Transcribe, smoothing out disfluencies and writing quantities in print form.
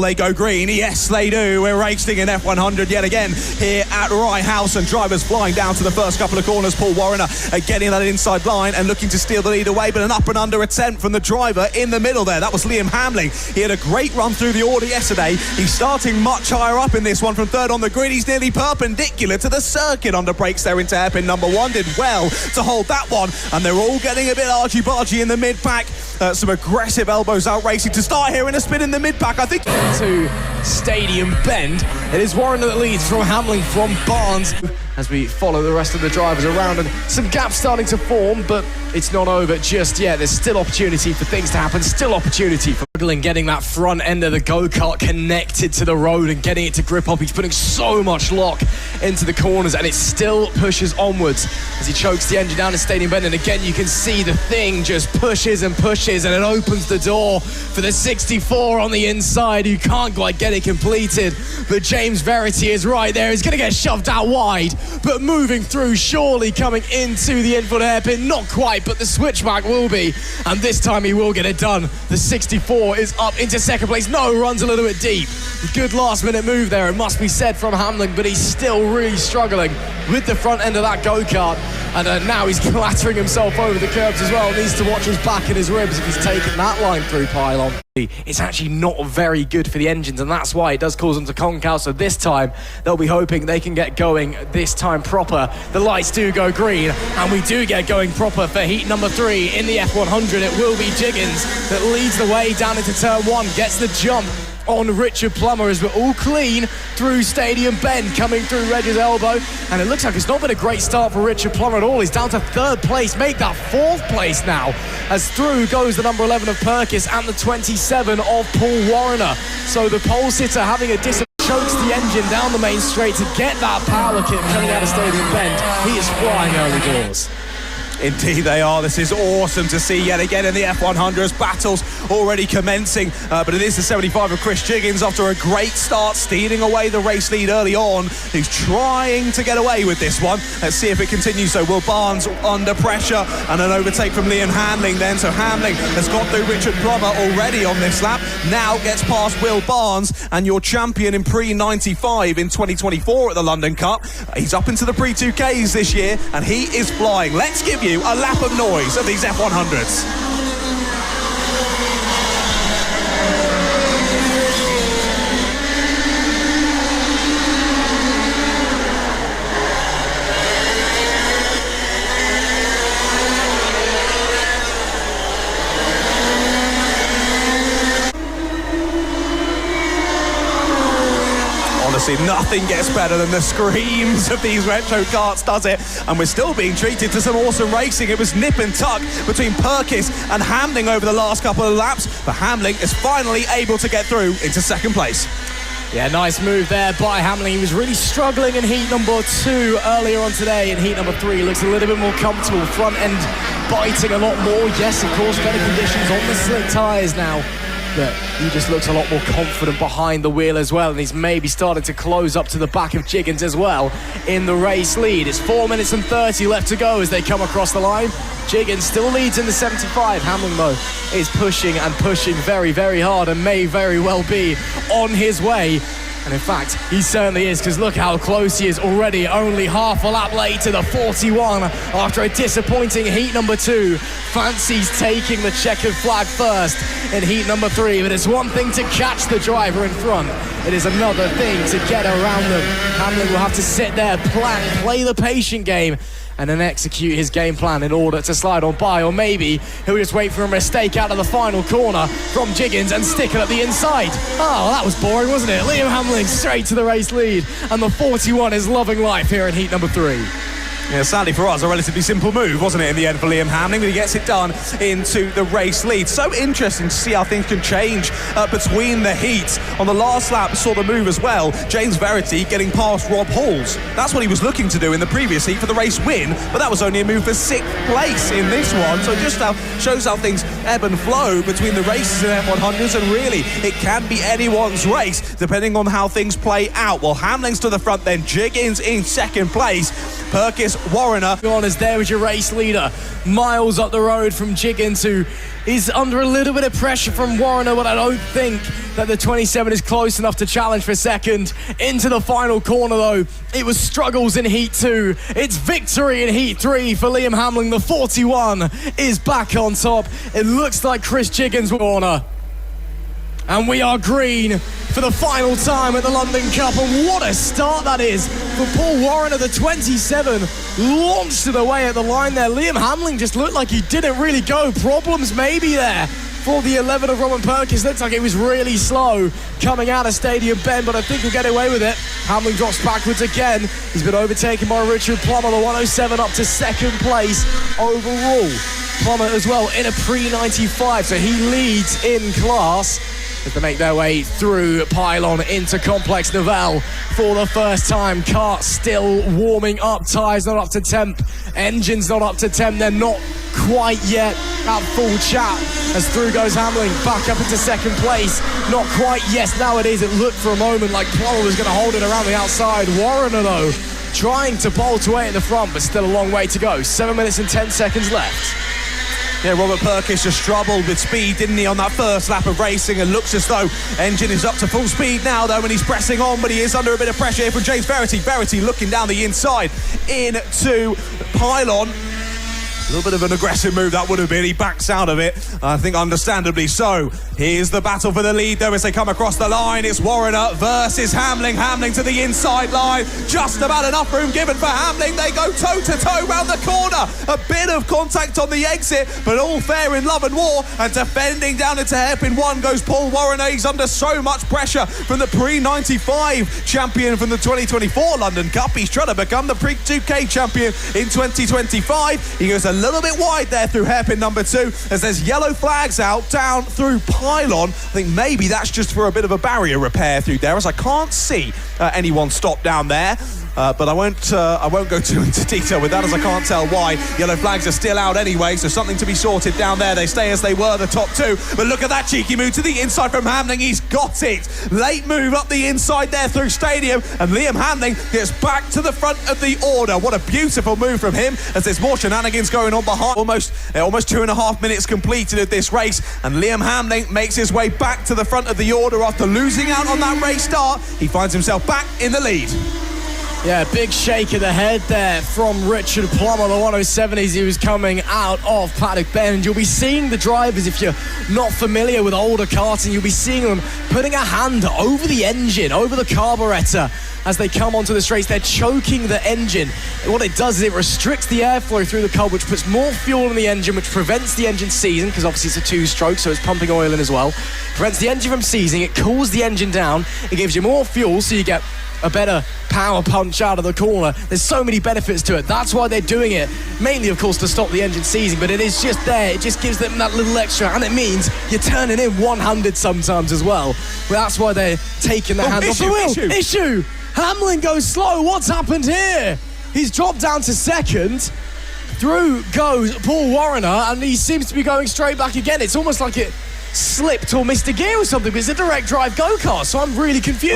They go green, yes they do. We're racing in F100 yet again here at Rye House, and drivers flying down to the first couple of corners. Paul Warner getting that inside line and looking to steal the lead away, but an up and under attempt from the driver in the middle there. That was Liam Hamling. He had a great run through the order yesterday. He's starting much higher up in this one from third on the grid. He's nearly perpendicular to the circuit under brakes there into hairpin number one. Did well to hold that one, and they're all getting a bit argy-bargy in the mid-pack. Some aggressive elbows out racing to start here in a spin in the mid-pack, I think. To Stadium Bend. It is Warren that leads from Hamling from Barnes as we follow the rest of the drivers around, and some gaps starting to form, but it's not over just yet. There's still opportunity for things to happen, still opportunity for getting that front end of the go-kart connected to the road and getting it to grip up. He's putting so much lock into the corners, and it still pushes onwards as he chokes the engine down in Stadium Bend. And again, you can see the thing just pushes and pushes, and it opens the door for the 64 on the inside, who can't quite get it completed. But James Verity is right there. He's going to get shoved out wide, but moving through, surely coming into the infield hairpin. Not quite, but the switchback will be, and this time he will get it done. The 64 is up into second place. No, runs a little bit deep. Good last minute move there, it must be said, from Hamlin, but he's still really struggling with the front end of that go-kart, and now he's clattering himself over the curbs as well. Needs to watch his back and his ribs if he's taking that line through pylon. It's actually not very good for the engines, and that's why it does cause them to conk out. So this time they'll be hoping they can get going this time proper. The lights do go green, and we do get going proper for heat number 3 in the F100. It will be Jiggins that leads the way down into turn 1, gets the jump on Richard Plummer as we're all clean through Stadium Bend, coming through Reg's elbow, and it looks like it's not been a great start for Richard Plummer at all. He's down to 3rd place, make that 4th place now, as through goes the number 11 of Perkis and the 27 of Paul Warner. So the pole sitter having a chokes the engine down the main straight to get that power kit coming out of Stadium Bend. He is flying early doors. Indeed they are. This is awesome to see yet again in the F100s. Battles already commencing, but it is the 75 of Chris Jiggins after a great start, stealing away the race lead early on. He's trying to get away with this one. Let's see if it continues. So Will Barnes under pressure, and an overtake from Liam Hamling then. So Hamling has got through Richard Plummer already on this lap. Now gets past Will Barnes, and your champion in Pre-95 in 2024 at the London Cup. He's up into the Pre-2Ks this year, and he is flying. Let's give you a lap of noise of these F100s. Honestly, nothing gets better than the screams of these retro karts, does it? And we're still being treated to some awesome racing. It was nip and tuck between Perkis and Hamling over the last couple of laps, but Hamling is finally able to get through into 2nd place. Yeah, nice move there by Hamling. He was really struggling in heat number 2 earlier on today. In heat number 3, looks a little bit more comfortable. Front end biting a lot more. Yes, of course, better conditions on the slick tyres now. But he just looks a lot more confident behind the wheel as well, and he's maybe started to close up to the back of Jiggins as well in the race lead. It's 4 minutes and 30 left to go as they come across the line. Jiggins still leads in the 75. Hamling, though, is pushing and pushing very, very hard, and may very well be on his way. And in fact, he certainly is, because look how close he is already, only half a lap late to the 41 after a disappointing heat number 2. Fancies taking the checkered flag first in heat number 3, but it's one thing to catch the driver in front. It is another thing to get around them. Hamlin will have to sit there, play the patient game, and then execute his game plan in order to slide on by, or maybe he'll just wait for a mistake out of the final corner from Jiggins and stick it at the inside. Oh, that was boring, wasn't it? Liam Hamling straight to the race lead, and the 41 is loving life here in heat number 3. Yeah, sadly for us, a relatively simple move, wasn't it, in the end for Liam Hamling, but he gets it done into the race lead. So interesting to see how things can change between the heats. On the last lap, saw the move as well. James Verity getting past Rob Halls. That's what he was looking to do in the previous heat for the race win, but that was only a move for 6th place in this one. So just shows how things ebb and flow between the races in F100s, and really, it can be anyone's race, depending on how things play out. Well, Hamling's to the front then, Jiggins in 2nd place. Perkis is Warrener. As there was your race leader, miles up the road from Jiggins, who is under a little bit of pressure from Warrener, but I don't think that the 27 is close enough to challenge for second. Into the final corner, though, it was struggles in Heat 2. It's victory in Heat 3 for Liam Hamling. The 41 is back on top. It looks like Chris Jiggins Warner. And we are green for the final time at the London Cup, and what a start that is for Paul Warrener. The 27 launched it away at the line there. Liam Hamling just looked like he didn't really go. Problems maybe there for the 11 of Robin Perkins. Looks like it was really slow coming out of Stadium Bend, but I think he'll get away with it. Hamling drops backwards again. He's been overtaken by Richard Plummer, the 107 up to second place overall. Plummer as well in a pre-95, so he leads in class as they make their way through pylon into Complex Novell for the first time. Kart still warming up, tyres not up to temp, engines not up to temp, they're not quite yet at full chat as through goes Hamling back up into second place. Not quite, yes, now it is. It looked for a moment like Plummer was going to hold it around the outside. Warrener though trying to bolt away at the front, but still a long way to go. 7 minutes and 10 seconds left. Yeah, Robert Perkins just struggled with speed, didn't he, on that first lap of racing, and looks as though engine is up to full speed now, though, and he's pressing on, but he is under a bit of pressure here from James Verity. Verity looking down the inside into pylon. A little bit of an aggressive move that would have been. He backs out of it, I think understandably so. Here's the battle for the lead, though, as they come across the line. It's Warrener versus Hamling. Hamling to the inside line. Just about enough room given for Hamling. They go toe-to-toe round the corner. A bit of contact on the exit, but all fair in love and war. And defending down into hairpin one goes Paul Warrener. He's under so much pressure from the pre-95 champion from the 2024 London Cup. He's trying to become the pre-2K champion in 2025. He goes a little bit wide there through hairpin number 2 as there's yellow flags out down through pylon. I think maybe that's just for a bit of a barrier repair through there, as I can't see anyone stop down there. But I won't go too into detail with that, as I can't tell why. Yellow flags are still out anyway, so something to be sorted down there. They stay as they were, the top 2. But look at that cheeky move to the inside from Hamling. He's got it. Late move up the inside there through Stadium, and Liam Hamling gets back to the front of the order. What a beautiful move from him, as there's more shenanigans going on behind. Almost 2.5 minutes completed of this race, and Liam Hamling makes his way back to the front of the order after losing out on that race start. He finds himself back in the lead. Yeah, big shake of the head there from Richard Plummer, the 107, as he was coming out of Paddock Bend. You'll be seeing the drivers, if you're not familiar with older karting, you'll be seeing them putting a hand over the engine, over the carburetor as they come onto this race. They're choking the engine. And what it does is it restricts the airflow through the carb, which puts more fuel in the engine, which prevents the engine seizing, because obviously it's a 2-stroke, so it's pumping oil in as well. Prevents the engine from seizing, it cools the engine down, it gives you more fuel, so you get a better power punch out of the corner. There's so many benefits to it. That's why they're doing it. Mainly, of course, to stop the engine seizing, but it is just there. It just gives them that little extra, and it means you're turning in 100 sometimes as well. But that's why they're taking the hand off the wheel. Issue! Hamling goes slow. What's happened here? He's dropped down to second. Through goes Paul Warrener, and he seems to be going straight back again. It's almost like it slipped or missed a gear or something, but it's a direct drive go-kart, so I'm really confused.